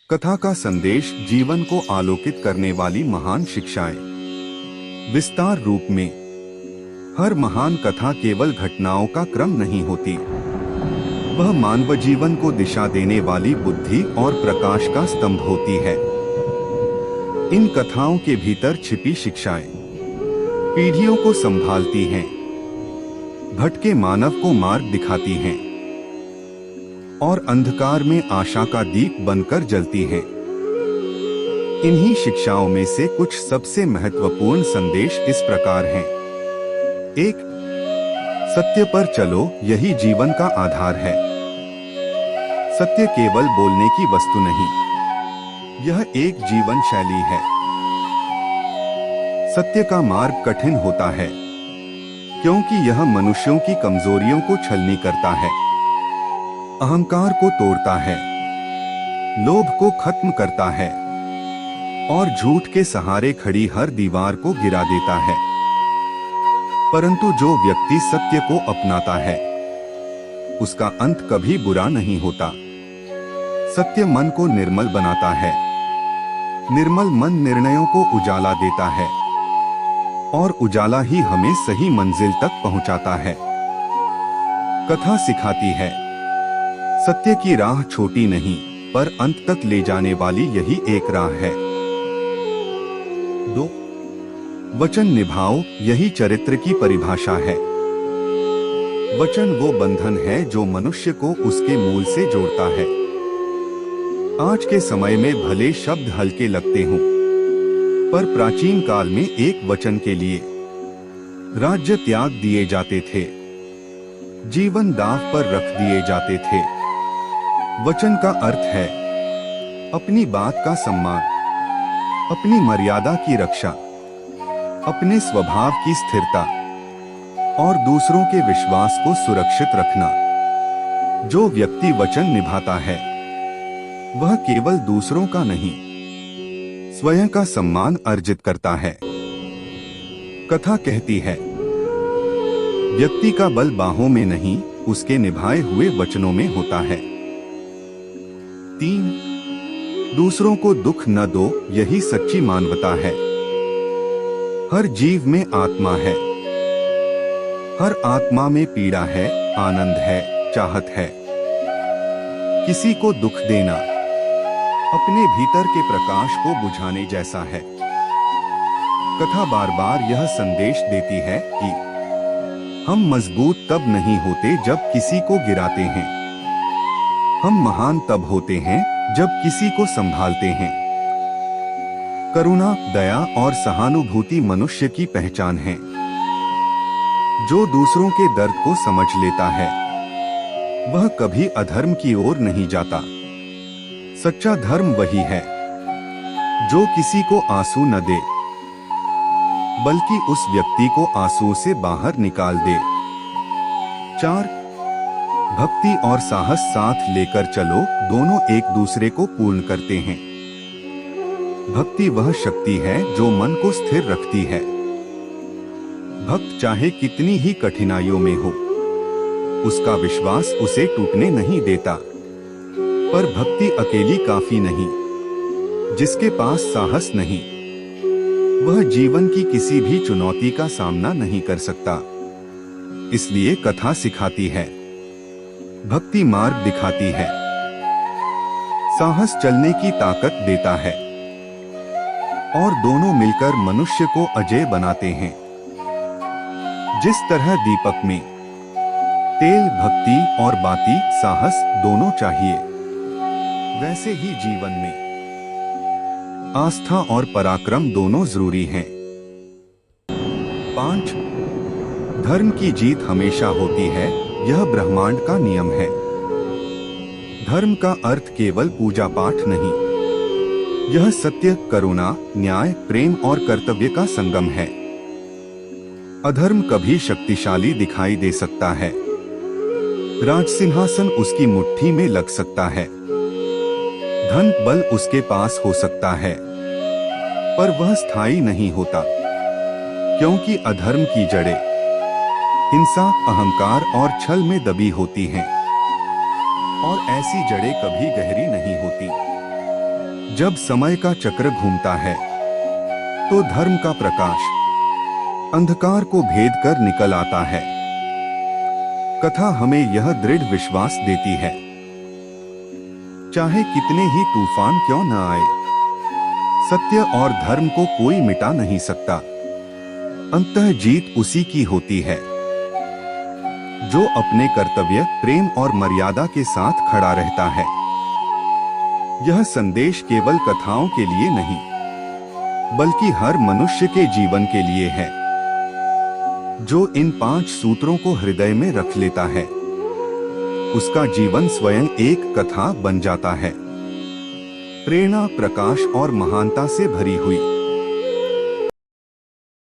कथा का संदेश जीवन को आलोकित करने वाली महान शिक्षाएं। विस्तार रूप में, हर महान कथा केवल घटनाओं का क्रम नहीं होती, वह मानव जीवन को दिशा देने वाली बुद्धि और प्रकाश का स्तंभ होती है। इन कथाओं के भीतर छिपी शिक्षाएं पीढ़ियों को संभालती हैं, भटके मानव को मार्ग दिखाती हैं और अंधकार में आशा का दीप बनकर जलती हैं। इन्हीं शिक्षाओं में से कुछ सबसे महत्वपूर्ण संदेश इस प्रकार हैं। 1. सत्य पर चलो, यही जीवन का आधार है। सत्य केवल बोलने की वस्तु नहीं, यह एक जीवन शैली है। सत्य का मार्ग कठिन होता है, क्योंकि यह मनुष्यों की कमजोरियों को छलनी करता है, अहंकार को तोड़ता है, लोभ को खत्म करता है और झूठ के सहारे खड़ी हर दीवार को गिरा देता है। परंतु जो व्यक्ति सत्य को अपनाता है, उसका अंत कभी बुरा नहीं होता। सत्य मन को निर्मल बनाता है, निर्मल मन निर्णयों को उजाला देता है और उजाला ही हमें सही मंजिल तक पहुंचाता है। कथा सिखाती है, सत्य की राह छोटी नहीं, पर अंत तक ले जाने वाली यही एक राह है। 2. वचन निभाओ, यही चरित्र की परिभाषा है। वचन वो बंधन है जो मनुष्य को उसके मूल से जोड़ता है। आज के समय में भले शब्द हल्के लगते हों, पर प्राचीन काल में एक वचन के लिए राज्य त्याग दिए जाते थे, जीवन दांव पर रख दिए जाते थे। वचन का अर्थ है अपनी बात का सम्मान, अपनी मर्यादा की रक्षा, अपने स्वभाव की स्थिरता और दूसरों के विश्वास को सुरक्षित रखना। जो व्यक्ति वचन निभाता है, वह केवल दूसरों का नहीं, स्वयं का सम्मान अर्जित करता है। कथा कहती है, व्यक्ति का बल बाहों में नहीं, उसके निभाए हुए वचनों में होता है। 3. दूसरों को दुख न दो, यही सच्ची मानवता है। हर जीव में आत्मा है, हर आत्मा में पीड़ा है, आनंद है, चाहत है। किसी को दुख देना अपने भीतर के प्रकाश को बुझाने जैसा है। कथा बार बार यह संदेश देती है कि हम मजबूत तब नहीं होते जब किसी को गिराते हैं, हम महान तब होते हैं जब किसी को संभालते हैं। करुणा, दया और सहानुभूति मनुष्य की पहचान है। जो दूसरों के दर्द को समझ लेता है, वह कभी अधर्म की ओर नहीं जाता। सच्चा धर्म वही है जो किसी को आंसू न दे, बल्कि उस व्यक्ति को आंसू से बाहर निकाल दे। 4. भक्ति और साहस साथ लेकर चलो, दोनों एक दूसरे को पूर्ण करते हैं। भक्ति वह शक्ति है जो मन को स्थिर रखती है। भक्त चाहे कितनी ही कठिनाइयों में हो, उसका विश्वास उसे टूटने नहीं देता। पर भक्ति अकेली काफी नहीं। जिसके पास साहस नहीं, वह जीवन की किसी भी चुनौती का सामना नहीं कर सकता। इसलिए कथा सिखाती है, भक्ति मार्ग दिखाती है, साहस चलने की ताकत देता है और दोनों मिलकर मनुष्य को अजेय बनाते हैं। जिस तरह दीपक में तेल भक्ति और बाती साहस दोनों चाहिए, वैसे ही जीवन में आस्था और पराक्रम दोनों जरूरी हैं। 5. धर्म की जीत हमेशा होती है, यह ब्रह्मांड का नियम है। धर्म का अर्थ केवल पूजा पाठ नहीं, यह सत्य, करुणा, न्याय, प्रेम और कर्तव्य का संगम है। अधर्म कभी शक्तिशाली दिखाई दे सकता है, राजसिंहासन उसकी मुट्ठी में लग सकता है, धन बल उसके पास हो सकता है, पर वह स्थायी नहीं होता, क्योंकि अधर्म की जड़ें हिंसा, अहंकार और छल में दबी होती हैं और ऐसी जड़ें कभी गहरी नहीं होती। जब समय का चक्र घूमता है तो धर्म का प्रकाश अंधकार को भेद कर निकल आता है। कथा हमें यह दृढ़ विश्वास देती है, चाहे कितने ही तूफान क्यों न आए, सत्य और धर्म को कोई मिटा नहीं सकता। अंततः जीत उसी की होती है जो अपने कर्तव्य, प्रेम और मर्यादा के साथ खड़ा रहता है। यह संदेश केवल कथाओं के लिए नहीं, बल्कि हर मनुष्य के जीवन के लिए है। जो इन 5 सूत्रों को हृदय में रख लेता है, उसका जीवन स्वयं एक कथा बन जाता है, प्रेरणा, प्रकाश और महानता से भरी हुई।